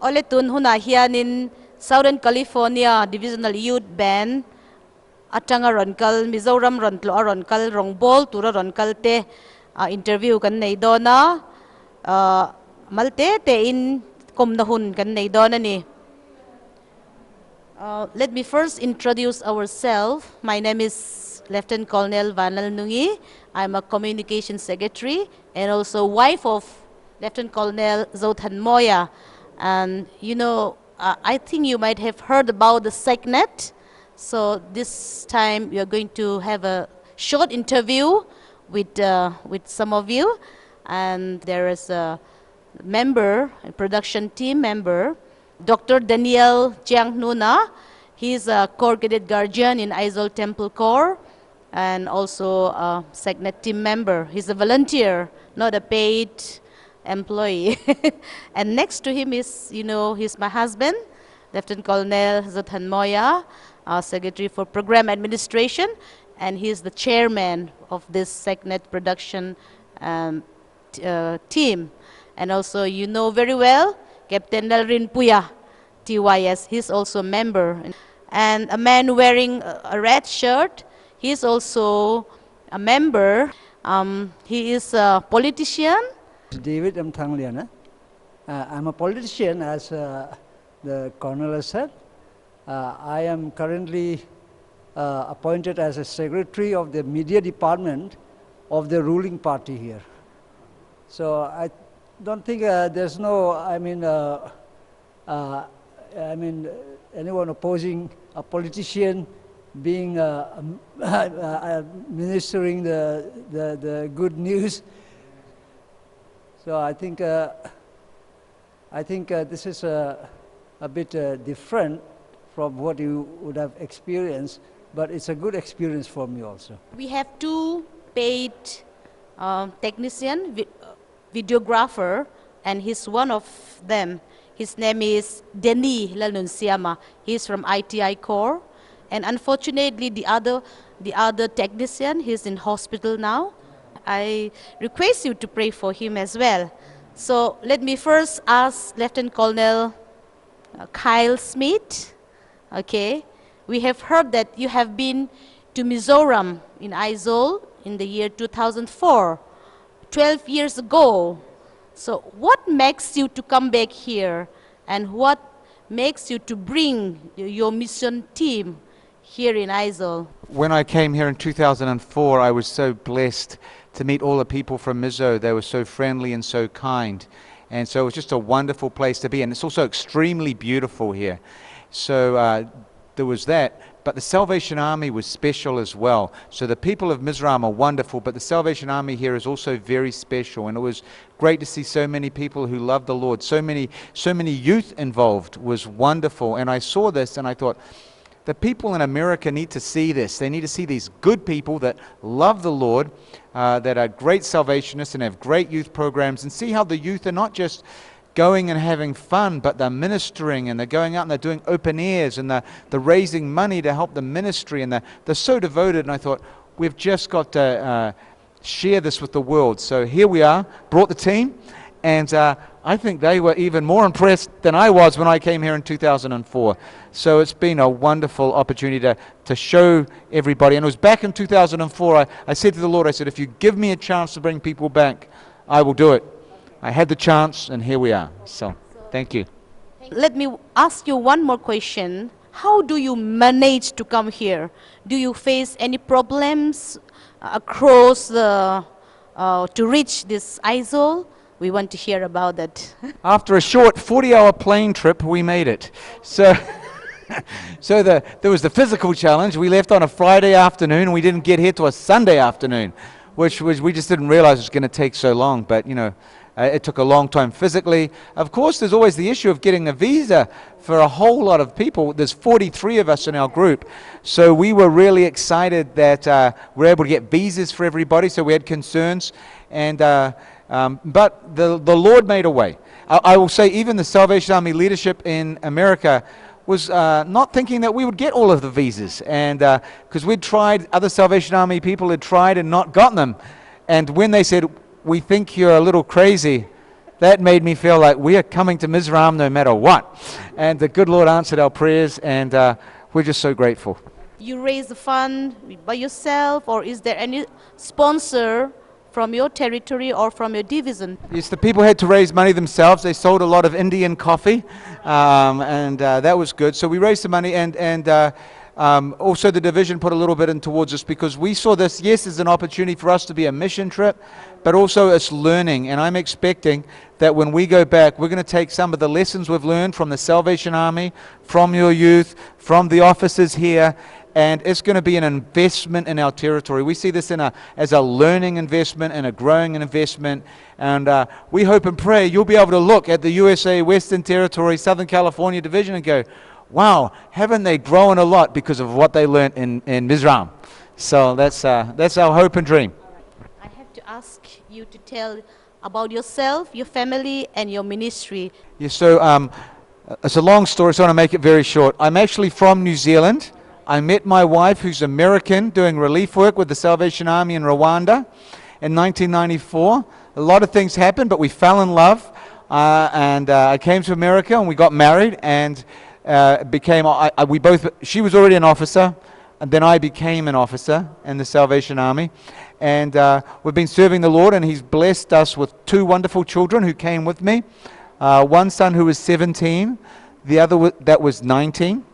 Ole tun huna hianin Southern California Divisional Youth Band atanga ronkal Mizoram rontlo ronkal rongbol tura ronkal te interview kan nei dona malte te in komnahun kan nei dona ni. Let me first introduce ourselves. My name is Lieutenant Colonel Vanal Nungi. I'm a communication secretary and also wife of Lieutenant Colonel Zothan Moya. And you know, I think you might have heard about the SecNet. So this time we are going to have a short interview with some of you. And there is a member, a production team member, Dr. Daniel Jiang Nuna. He's a Corps Cadet Guardian in Aizawl Temple Corps and also a SecNet team member. He's a volunteer, not a paid employee. And next to him is, you know, he's my husband, Lieutenant Colonel Zothan Moya, Secretary for Program Administration, and he's the chairman of this SecNet production team. And also, you know very well, Captain Nalrin Puya, TYS, he's also a member. And a man wearing a red shirt, he's also a member. He is a politician. David M. Thangliana. I'm a politician, as the colonel has said. I am currently appointed as a secretary of the media department of the ruling party here. So I don't think there's no, anyone opposing a politician being ministering the good news. So I think this is a bit different from what you would have experienced, but it's a good experience for me also. We have two paid technician, videographer, and he's one of them. His name is Denis Lanunciama. He's from ITI Corps, and unfortunately the other technician, he's in hospital now. I request you to pray for him as well. So let me first ask Lieutenant Colonel Kyle Smith. Okay, we have heard that you have been to Mizoram in Aizawl in the year 2004, 12 years ago. So what makes you to come back here, and what makes you to bring your mission team here in Aizawl? When I came here in 2004, I was so blessed to meet all the people from Mizo. They were so friendly and so kind. And so it was just a wonderful place to be. And it's also extremely beautiful here. So there was that. But the Salvation Army was special as well. So the people of Mizoram are wonderful, but the Salvation Army here is also very special. And it was great to see so many people who love the Lord. So many youth involved was wonderful. And I saw this and I thought, the people in America need to see this. They need to see these good people that love the Lord, that are great salvationists and have great youth programs, and see how the youth are not just going and having fun, but they're ministering, and they're going out and they're doing open airs, and they're raising money to help the ministry, and they're so devoted. And I thought, we've just got to share this with the world. So here we are, brought the team, and I think they were even more impressed than I was when I came here in 2004. So it's been a wonderful opportunity to show everybody. And it was back in 2004, I said to the Lord, I said, if you give me a chance to bring people back, I will do it. I had the chance, and here we are. So thank you. Let me ask you one more question. How do you manage to come here? Do you face any problems across the to reach this Aizawl? We want to hear about that. After a short 40-hour plane trip, we made it. So, there was the physical challenge. We left on a Friday afternoon, and we didn't get here till a Sunday afternoon, which we just didn't realize it was going to take so long. But you know, it took a long time physically. Of course, there's always the issue of getting a visa for a whole lot of people. There's 43 of us in our group, so we were really excited that we're able to get visas for everybody. So we had concerns, and but the Lord made a way. I will say even the Salvation Army leadership in America was not thinking that we would get all of the visas, and because we'd tried, other Salvation Army people had tried and not gotten them, and when they said, we think you're a little crazy, that made me feel like we are coming to Mizoram no matter what. And the good Lord answered our prayers, and we're just so grateful. You raise the fund by yourself, or is there any sponsor from your territory or from your division? Yes, the people had to raise money themselves. They sold a lot of Indian coffee, and that was good. So we raised the money, and also the division put a little bit in towards us, because we saw this, yes, as an opportunity for us to be a mission trip, but also it's learning. And I'm expecting that when we go back, we're going to take some of the lessons we've learned from the Salvation Army, from your youth, from the officers here, and it's going to be an investment in our territory. We see this as a learning investment and a growing investment, and we hope and pray you'll be able to look at the USA Western Territory, Southern California Division and go, wow, haven't they grown a lot because of what they learned in Mizoram? So that's our hope and dream. I have to ask you to tell about yourself, your family, and your ministry. Yeah, so it's a long story, so I want to make it very short. I'm actually from New Zealand. I met my wife, who's American, doing relief work with the Salvation Army in Rwanda in 1994. A lot of things happened, but we fell in love, and I came to America, and we got married, and she was already an officer, and then I became an officer in the Salvation Army, and we've been serving the Lord, and He's blessed us with two wonderful children who came with me. One son who was 17, the other that was 19.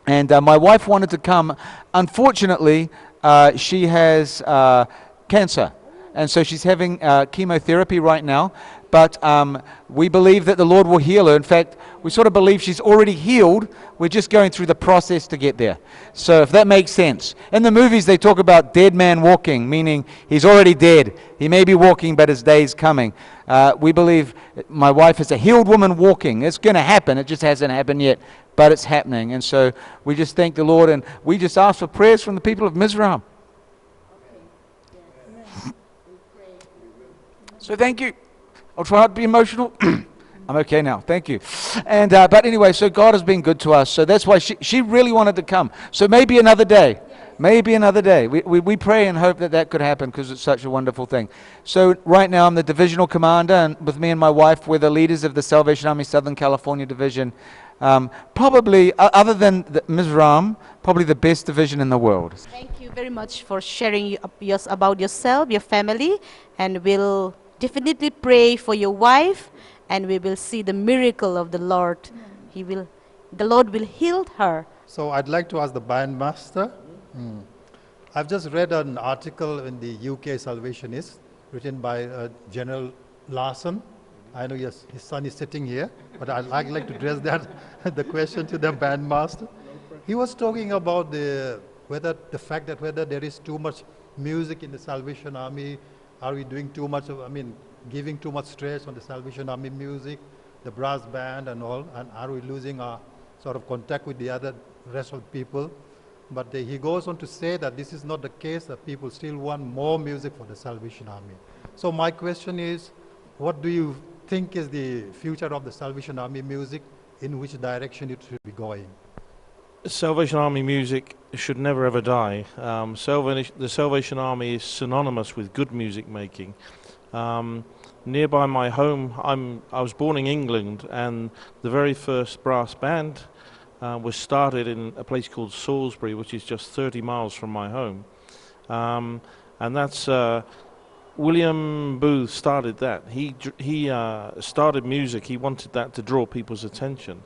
And my wife wanted to come. Unfortunately, she has cancer, and so she's having chemotherapy right now. But we believe that the Lord will heal her. In fact, we sort of believe she's already healed. We're just going through the process to get there. So if that makes sense. In the movies, they talk about dead man walking, meaning he's already dead. He may be walking, but his day's coming. We believe my wife is a healed woman walking. It's going to happen. It just hasn't happened yet, but it's happening. And so we just thank the Lord, and we just ask for prayers from the people of Mizoram. So thank you. I'll try not to be emotional. I'm okay now. Thank you. And but anyway, so God has been good to us. So that's why she really wanted to come. So maybe another day. Maybe another day. We pray and hope that could happen, because it's such a wonderful thing. So right now I'm the divisional commander, and with me and my wife, we're the leaders of the Salvation Army Southern California Division. Probably, other than the Mizoram, probably the best division in the world. Thank you very much for sharing about yourself, your family, and we'll definitely pray for your wife, and we will see the miracle of the Lord. The Lord will heal her. So I'd like to ask the bandmaster. I've just read an article in the UK Salvationist written by General Larson. I know his son is sitting here, but I'd like to address the question to the bandmaster. He was talking about the fact that whether there is too much music in the Salvation Army. Are we doing too much giving too much stress on the Salvation Army music, the brass band and all, and are we losing our sort of contact with the rest of the people? But he goes on to say that this is not the case, that people still want more music for the Salvation Army. So my question is, what do you think is the future of the Salvation Army music? In which direction it should be going? Salvation Army music should never ever die. The Salvation Army is synonymous with good music making. Nearby my home, I was born in England, and the very first brass band was started in a place called Salisbury, which is just 30 miles from my home. And that's William Booth started that. He started music. He wanted that to draw people's attention.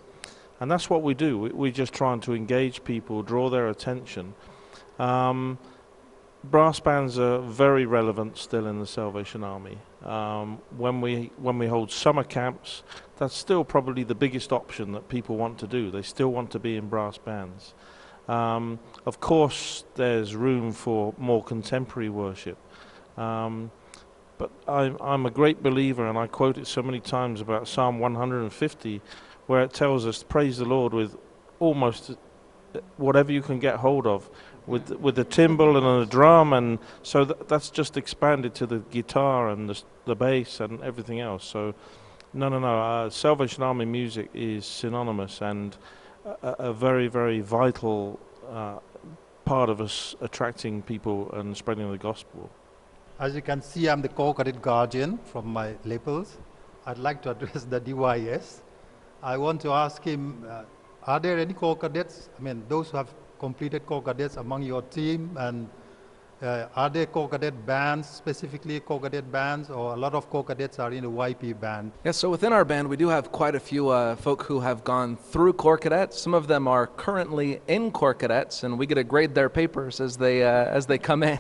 And that's what we do. We're just trying to engage people, draw their attention. Brass bands are very relevant still in the Salvation Army. When we hold summer camps, that's still probably the biggest option that people want to do. They still want to be in brass bands. Of course, there's room for more contemporary worship. But I'm a great believer, and I quote it so many times about Psalm 150, where it tells us, praise the Lord with almost whatever you can get hold of, with the timbre and the drum, and so that's just expanded to the guitar and the bass and everything else. So no, Salvation Army music is synonymous and a very, very vital part of us attracting people and spreading the gospel. As you can see, I'm the co-cadet guardian from my lapels. I'd like to address the DYS. I want to ask him, are there any Corps cadets, I mean, those who have completed Corps cadets among your team, and are there Corps cadet bands, specifically Corps cadet bands, or a lot of Corps cadets are in the YP band? Yes, so within our band, we do have quite a few folk who have gone through Corps Cadets. Some of them are currently in Corps Cadets, and we get to grade their papers as they come in.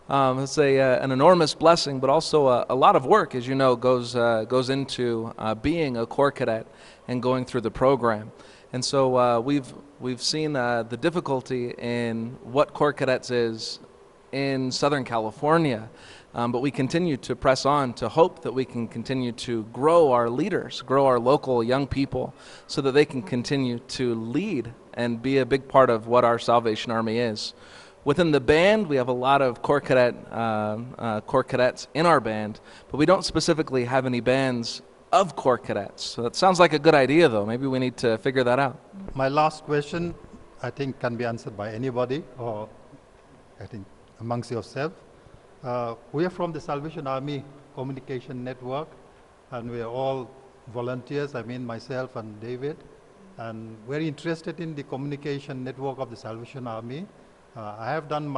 It's an enormous blessing, but also a lot of work, as you know, goes into being a Corps Cadet and going through the program. And so we've seen the difficulty in what Corps Cadets is in Southern California, but we continue to press on to hope that we can continue to grow our leaders, grow our local young people, so that they can continue to lead and be a big part of what our Salvation Army is. Within the band, we have a lot of Corps Cadets in our band, but we don't specifically have any bands of Corps Cadets. So that sounds like a good idea, though. Maybe we need to figure that out. My last question, I think, can be answered by anybody, or I think amongst yourself. We are from the Salvation Army Communication Network, and we are all volunteers, I mean myself and David, and very interested in the communication network of the Salvation Army. I have done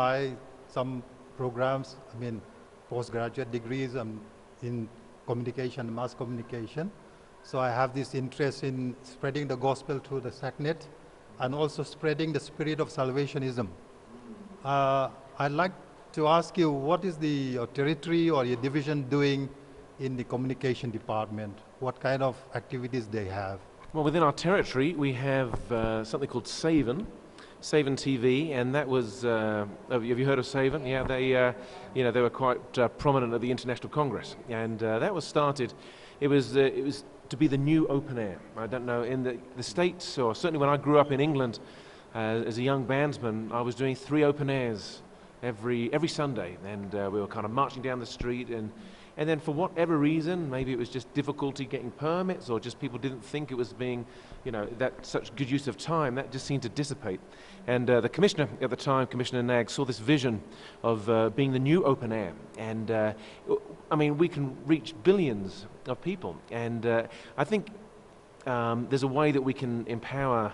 some programs, I mean postgraduate degrees in communication, mass communication. So I have this interest in spreading the gospel through the SACNet and also spreading the spirit of salvationism. I'd like to ask you, what is your territory or your division doing in the communication department? What kind of activities they have? Well, within our territory, we have something called Saven TV, and that was, have you heard of Saven? Yeah, they were quite prominent at the International Congress, and that was started, it was to be the new open air. I don't know, in the States, or certainly when I grew up in England as a young bandsman, I was doing 3 open airs every Sunday, and we were kind of marching down the street, and then for whatever reason, maybe it was just difficulty getting permits, or just people didn't think it was being, that such good use of time, that just seemed to dissipate. And the commissioner at the time, Commissioner Nag, saw this vision of being the new open air. And I mean, we can reach billions of people. And I think there's a way that we can empower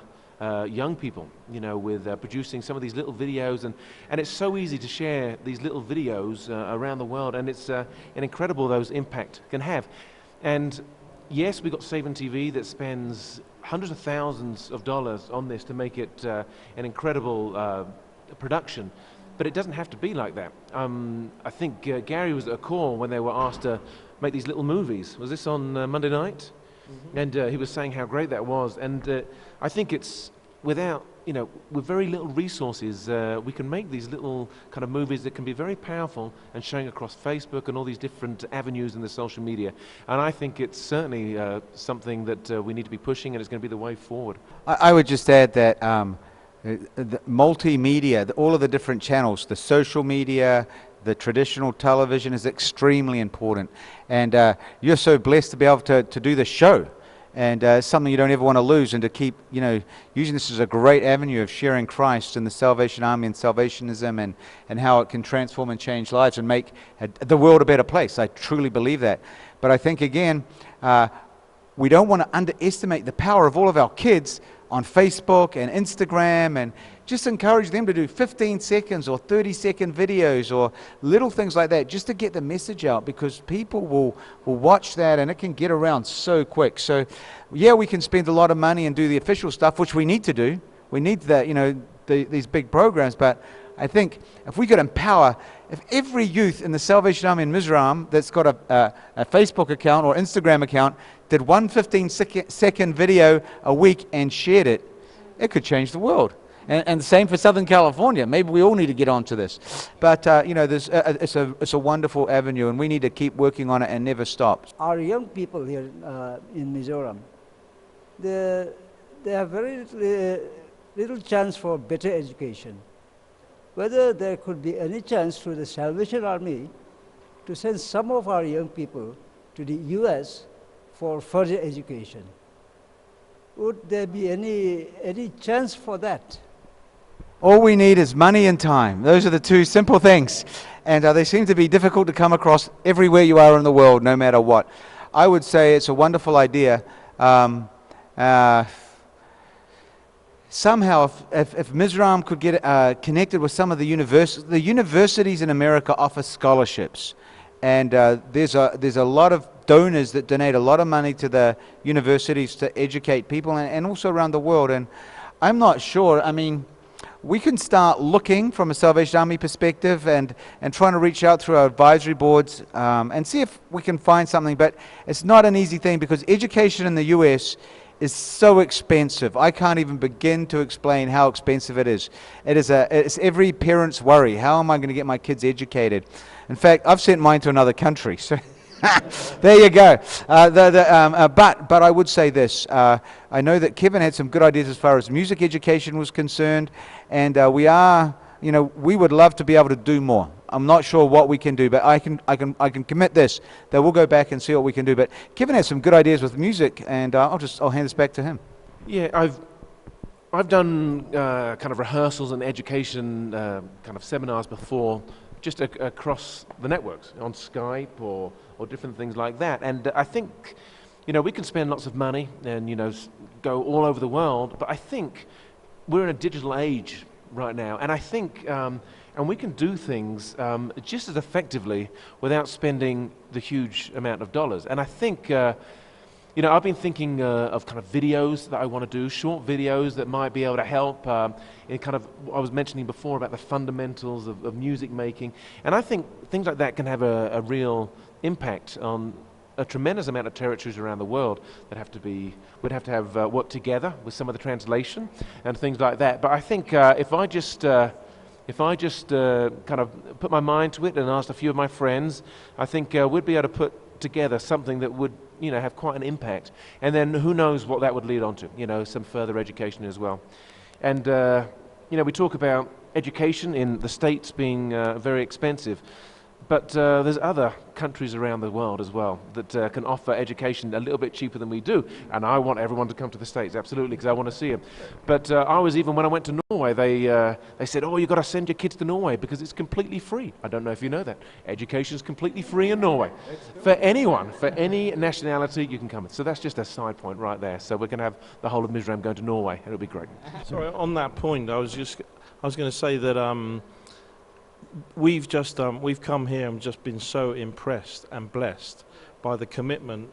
young people, with producing some of these little videos, and it's so easy to share these little videos around the world, and it's an incredible those impact can have. And yes, we've got Saven TV that spends hundreds of thousands of dollars on this to make it an incredible production, but it doesn't have to be like that. I think Gary was at a call when they were asked to make these little movies. Was this on Monday night? Mm-hmm. And he was saying how great that was, and I think it's without, with very little resources, we can make these little kind of movies that can be very powerful and showing across Facebook and all these different avenues in the social media. And I think it's certainly something that we need to be pushing, and it's going to be the way forward. I would just add that the multimedia, all of the different channels, the social media, the traditional television is extremely important. And you're so blessed to be able to do this show. And it's something you don't ever want to lose, and to keep, using this as a great avenue of sharing Christ and the Salvation Army and salvationism, and how it can transform and change lives and make the world a better place. I truly believe that. But I think, again, we don't want to underestimate the power of all of our kids on Facebook and Instagram, and just encourage them to do 15 seconds or 30-second videos or little things like that, just to get the message out, because people will watch that, and it can get around so quick. So yeah, we can spend a lot of money and do the official stuff, which we need to do. We need that, these big programs. But I think if we could empower, if every youth in the Salvation Army in Mizoram that's got a Facebook account or Instagram account did one 15-second video a week and shared it, it could change the world. And the same for Southern California. Maybe we all need to get onto this. But it's a wonderful avenue, and we need to keep working on it and never stop. Our young people here in Mizoram, they have very little chance for better education. Whether there could be any chance through the Salvation Army to send some of our young people to the US for further education. Would there be any chance for that? All we need is money and time. Those are the two simple things. And they seem to be difficult to come across everywhere you are in the world, no matter what. I would say it's a wonderful idea. Uh, Somehow, if Mizoram could get connected with some of the universities in America offer scholarships, and there's a lot of donors that donate a lot of money to the universities to educate people, and also around the world. And I'm not sure. I mean, we can start looking from a Salvation Army perspective and trying to reach out through our advisory boards and see if we can find something. But it's not an easy thing because education in the U.S. is so expensive. I can't even begin to explain how expensive it is. It's every parent's worry. How am I going to get my kids educated? In fact, I've sent mine to another country. So there you go. But I would say this. I know that Kevin had some good ideas as far as music education was concerned, and we would love to be able to do more. I'm not sure what we can do, but I can commit this that we'll go back and see what we can do. But Kevin has some good ideas with music, and I'll hand this back to him. Yeah, I've done kind of rehearsals and education kind of seminars before, just across the networks on Skype or different things like that. And I think, we can spend lots of money and go all over the world, but I think we're in a digital age right now, and I think. And we can do things just as effectively without spending the huge amount of dollars. And I think, I've been thinking of kind of videos that I want to do, short videos that might be able to help in kind of, I was mentioning before about the fundamentals of music making. And I think things like that can have a real impact on a tremendous amount of territories around the world that we'd have to have work together with some of the translation and things like that. But I think if I just kind of put my mind to it and asked a few of my friends, I think we'd be able to put together something that would, have quite an impact. And then who knows what that would lead on to, some further education as well. And, we talk about education in the States being very expensive. But there's other countries around the world as well that can offer education a little bit cheaper than we do. And I want everyone to come to the States, absolutely, because I want to see them. But when I went to Norway, they said, oh, you've got to send your kids to Norway because it's completely free. I don't know if you know that. Education is completely free in Norway. For anyone, for any nationality, you can come. So that's just a side point right there. So we're going to have the whole of Mizoram going to Norway, and it'll be great. Sorry, on that point, I was going to say that we've come here and just been so impressed and blessed by the commitment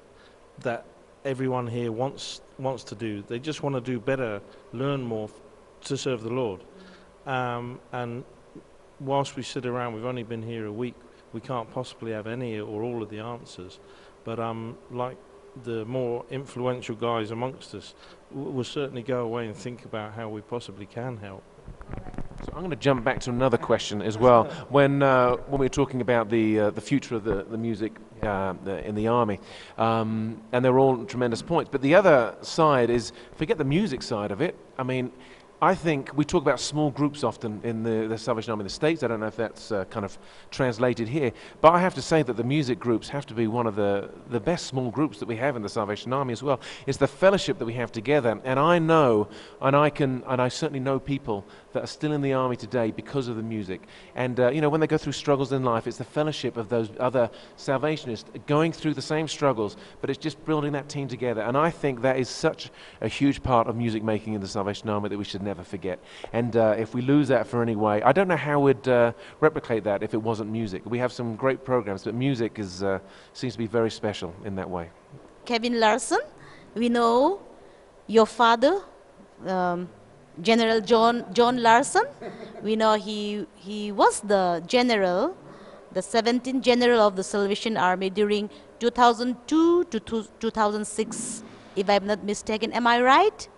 that everyone here wants to do. They just want to do better, learn more to serve the Lord. And whilst we sit around, we've only been here a week, we can't possibly have any or all of the answers. But like the more influential guys amongst us, we'll certainly go away and think about how we possibly can help. So I'm going to jump back to another question as well. When we were talking about the future of the music in the army, and they're all tremendous points. But the other side is, forget the music side of it. I mean, I think we talk about small groups often in the Salvation Army in the States. I don't know if that's kind of translated here. But I have to say that the music groups have to be one of the best small groups that we have in the Salvation Army as well. It's the fellowship that we have together. And I know, and I certainly know people that are still in the army today because of the music. And, when they go through struggles in life, it's the fellowship of those other Salvationists going through the same struggles, but it's just building that team together. And I think that is such a huge part of music making in the Salvation Army that we should never forget. And if we lose that for any way, I don't know how we'd replicate that if it wasn't music. We have some great programs, but music seems to be very special in that way. Kevin Larson, we know your father, General John Larson. We know he was the general, the 17th general of the Salvation Army during 2002 to 2006, if I'm not mistaken. Am I right?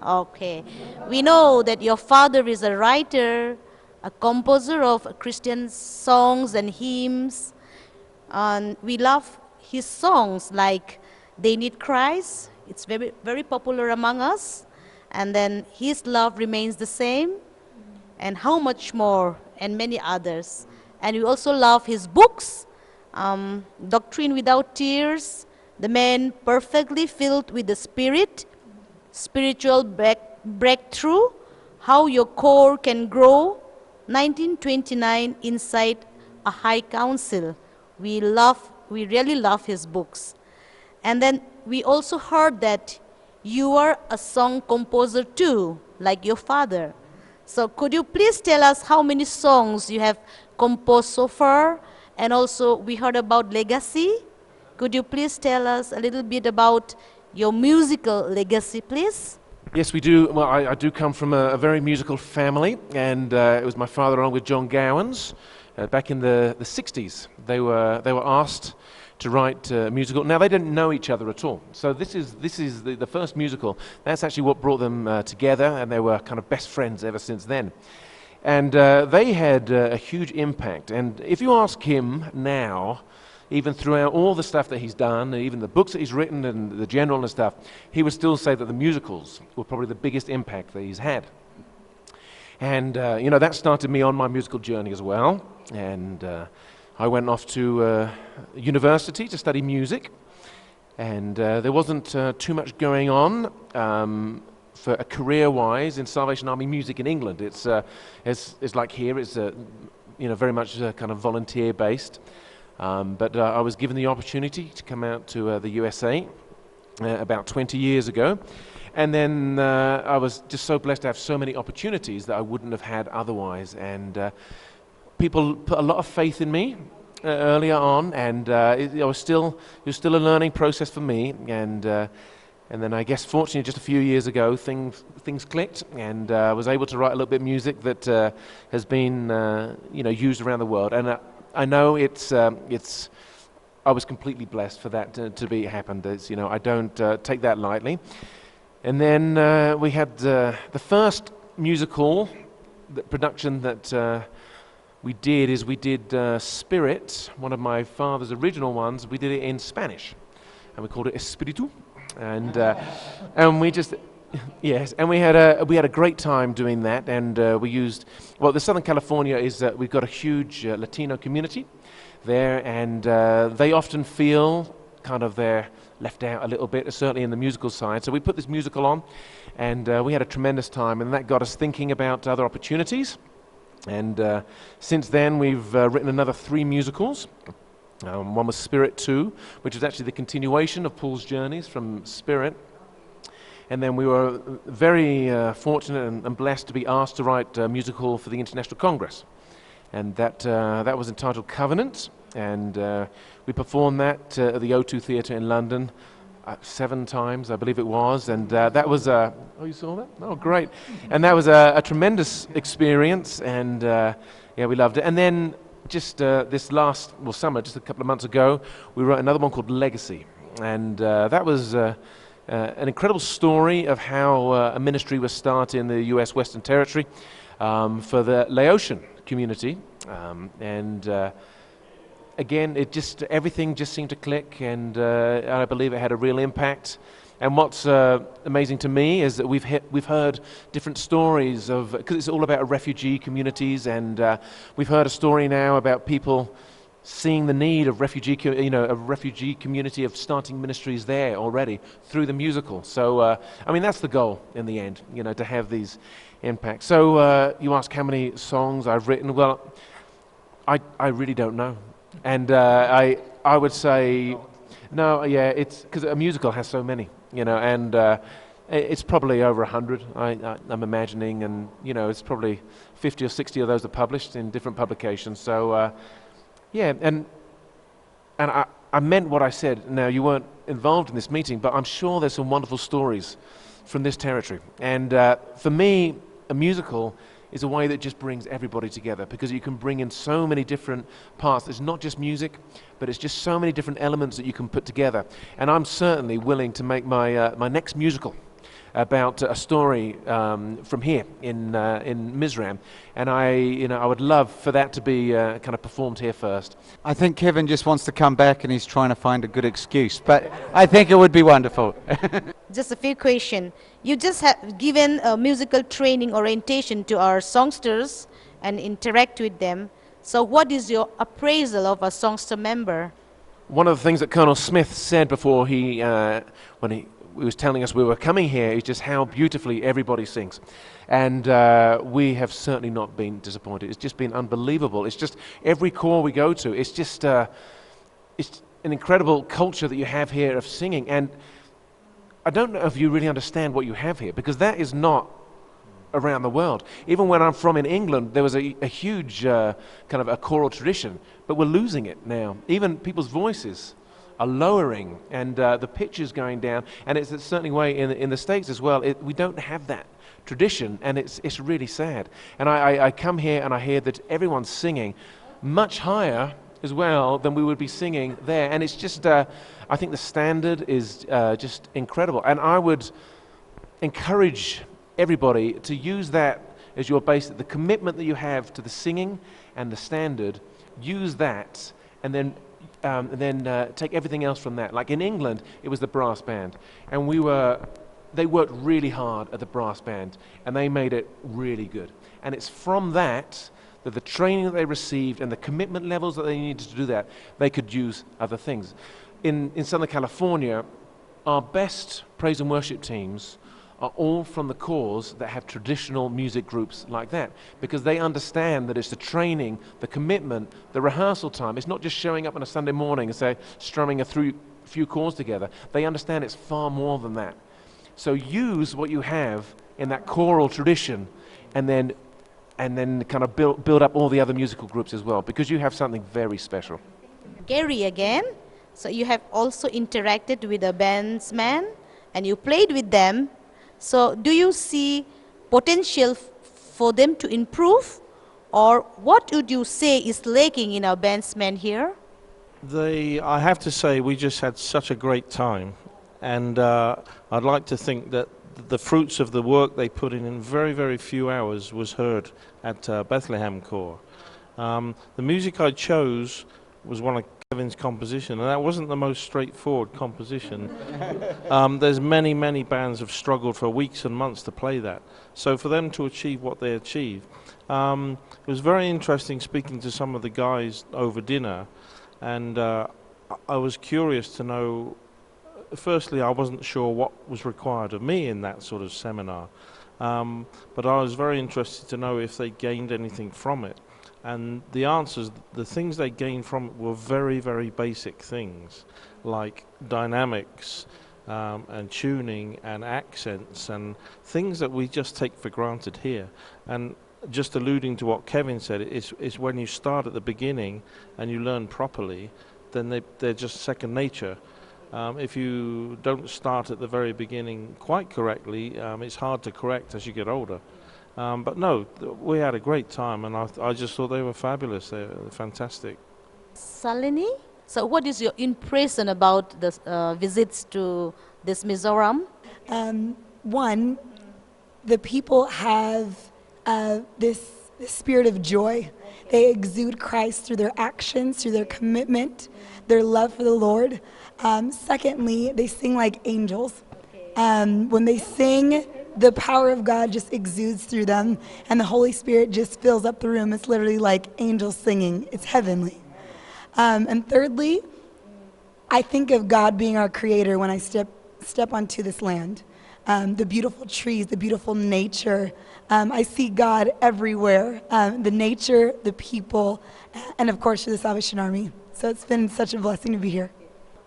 Okay. We know that your father is a writer, a composer of Christian songs and hymns, and we love his songs like They Need Christ. It's very, very popular among us. And then His Love Remains the Same, and How Much More, and many others. And we also love his books, Doctrine Without Tears, The Man Perfectly Filled with the Spirit, Spiritual Breakthrough, How Your Core Can Grow, 1929, Inside a High Council. We really love his books. And then we also heard that you are a song composer too, like your father. So could you please tell us how many songs you have composed so far? And also we heard about legacy. Could you please tell us a little bit about your musical legacy, please? Yes, we do. Well, I do come from a very musical family, and it was my father along with John Gowans back in the 60s. They were asked to write a musical. Now, they didn't know each other at all. So this is the first musical. That's actually what brought them together, and they were kind of best friends ever since then. And they had a huge impact. And if you ask him now, even throughout all the stuff that he's done, even the books that he's written and the general and stuff, he would still say that the musicals were probably the biggest impact that he's had. And, you know, that started me on my musical journey as well. And I went off to university to study music. And there wasn't too much going on for a career-wise in Salvation Army music in England. It's like here, it's you know, very much kind of volunteer-based. But I was given the opportunity to come out to the USA about 20 years ago. And then I was just so blessed to have so many opportunities that I wouldn't have had otherwise. And people put a lot of faith in me earlier on, and it was still a learning process for me. And then I guess fortunately just a few years ago things clicked, and I was able to write a little bit of music that has been you know, used around the world. And I know I was completely blessed for that to be happened. It's, you know, I don't take that lightly. And then we had the first musical production that we did Spirit, one of my father's original ones. We did it in Spanish, and we called it Espiritu, and we just. Yes, and we had a great time doing that, and we used, well, the Southern California is we've got a huge Latino community there, and they often feel kind of they're left out a little bit, certainly in the musical side. So we put this musical on, and we had a tremendous time, and that got us thinking about other opportunities. And since then, we've written another 3 musicals. One was Spirit 2, which is actually the continuation of Paul's journeys from Spirit. And then we were very fortunate and blessed to be asked to write a musical for the International Congress. And that was entitled Covenant. And we performed that at the O2 Theatre in London 7 times, I believe it was. And that was oh, you saw that? Oh, great. And that was a tremendous experience. And yeah, we loved it. And then just this last, well, summer, just a couple of months ago, we wrote another one called Legacy. And that was an incredible story of how a ministry was started in the US Western Territory for the Laotian community. Again, everything just seemed to click, and I believe it had a real impact. And what's amazing to me is that we've heard different stories of, because it's all about refugee communities, and we've heard a story now about people seeing the need of a refugee community, of starting ministries there already through the musical. So, I mean, that's the goal in the end, you know, to have these impacts. So, you ask how many songs I've written. Well, I really don't know, and I would say no. Yeah, it's because a musical has so many, you know, and it's probably over 100. I'm imagining, and you know, it's probably 50 or 60 of those are published in different publications. So. Yeah, and I meant what I said. Now, you weren't involved in this meeting, but I'm sure there's some wonderful stories from this territory. And for me, a musical is a way that just brings everybody together, because you can bring in so many different parts. It's not just music, but it's just so many different elements that you can put together. And I'm certainly willing to make my next musical about a story from here in Mizoram, and I would love for that to be kind of performed here first. I think Kevin just wants to come back and he's trying to find a good excuse, but I think it would be wonderful. Just a few questions. You just have given a musical training orientation to our songsters and interact with them. So what is your appraisal of a songster member? One of the things that Colonel Smith said before when he was telling us we were coming here is just how beautifully everybody sings. And we have certainly not been disappointed. It's just been unbelievable. It's just every corps we go to, it's just, an incredible culture that you have here of singing. And I don't know if you really understand what you have here, because that is not around the world. Even when I'm from in England, there was a huge kind of a choral tradition, but we're losing it now. Even people's voices are lowering, and the pitch is going down, and it's certainly way in the States as well. We don't have that tradition, and it's really sad. And I come here and I hear that everyone's singing much higher as well than we would be singing there, and it's just I think the standard is just incredible, and I would encourage everybody to use that as your base, the commitment that you have to the singing and the standard. Use that, and then take everything else from that. Like in England, it was the brass band, and they worked really hard at the brass band, and they made it really good. And it's from that the training that they received and the commitment levels that they needed to do that, they could use other things. In Southern California, our best praise and worship teams are all from the corps that have traditional music groups like that, because they understand that it's the training, the commitment, the rehearsal time. It's not just showing up on a Sunday morning and say strumming a few chords together. They understand it's far more than that. So use what you have in that choral tradition, and then kind of build up all the other musical groups as well, because you have something very special. Gary again. So you have also interacted with the bandsmen and you played with them. So do you see potential for them to improve, or what would you say is lacking in our bandsmen here? I have to say, we just had such a great time, and I'd like to think that the fruits of the work they put in very, very few hours was heard at Bethlehem Corps. The music I chose was one of Kevin's composition, and that wasn't the most straightforward composition. There's many bands have struggled for weeks and months to play that. So for them to achieve what they achieved, it was very interesting speaking to some of the guys over dinner, and I was curious to know, firstly, I wasn't sure what was required of me in that sort of seminar, but I was very interested to know if they gained anything from it. And the answers, the things they gained from it were very, very basic things, like dynamics and tuning and accents and things that we just take for granted here. And just alluding to what Kevin said, it's when you start at the beginning and you learn properly, then they're just second nature. If you don't start at the very beginning quite correctly, it's hard to correct as you get older. But no, we had a great time, and I just thought they were fabulous. They're fantastic. Salini, so what is your impression about the visits to this Mizoram? One, the people have this spirit of joy. They exude Christ through their actions, through their commitment, their love for the Lord. Secondly, they sing like angels. When they sing, the power of God just exudes through them, and the Holy Spirit just fills up the room. It's literally like angels singing. It's heavenly. And thirdly, I think of God being our creator when I step onto this land. The beautiful trees, the beautiful nature. I see God everywhere. The nature, the people, and of course the Salvation Army. So it's been such a blessing to be here.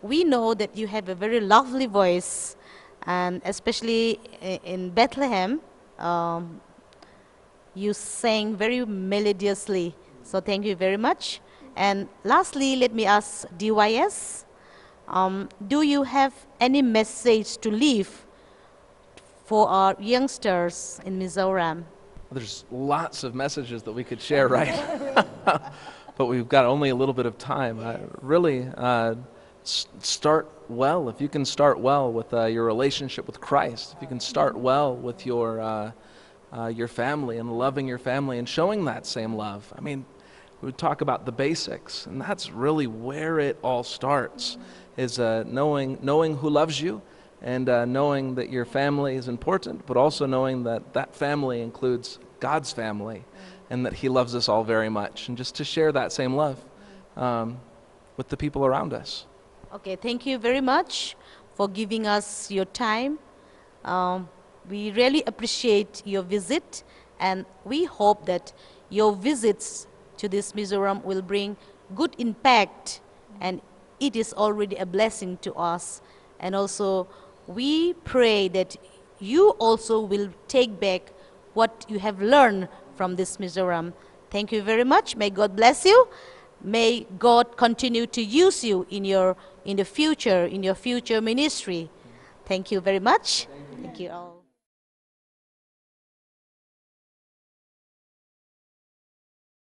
We know that you have a very lovely voice, and especially in Bethlehem, you sang very melodiously. So thank you very much. And lastly, let me ask DYS, do you have any message to leave for our youngsters in Mizoram? There's lots of messages that we could share, right? But we've got only a little bit of time. Really, start well. If you can start well with your relationship with Christ, if you can start well with your family and loving your family and showing that same love. I mean, we talk about the basics, and that's really where it all starts, is knowing who loves you, and knowing that your family is important, but also knowing that that family includes God's family, and that He loves us all very much, and just to share that same love with the people around us. Okay, thank you very much for giving us your time. We really appreciate your visit, and we hope that your visits to this Mizoram will bring good impact and it is already a blessing to us. And also, we pray that you also will take back what you have learned from this Mizoram. Thank you very much. May God bless you. May God continue to use you in your future ministry. Thank you very much. Thank you all.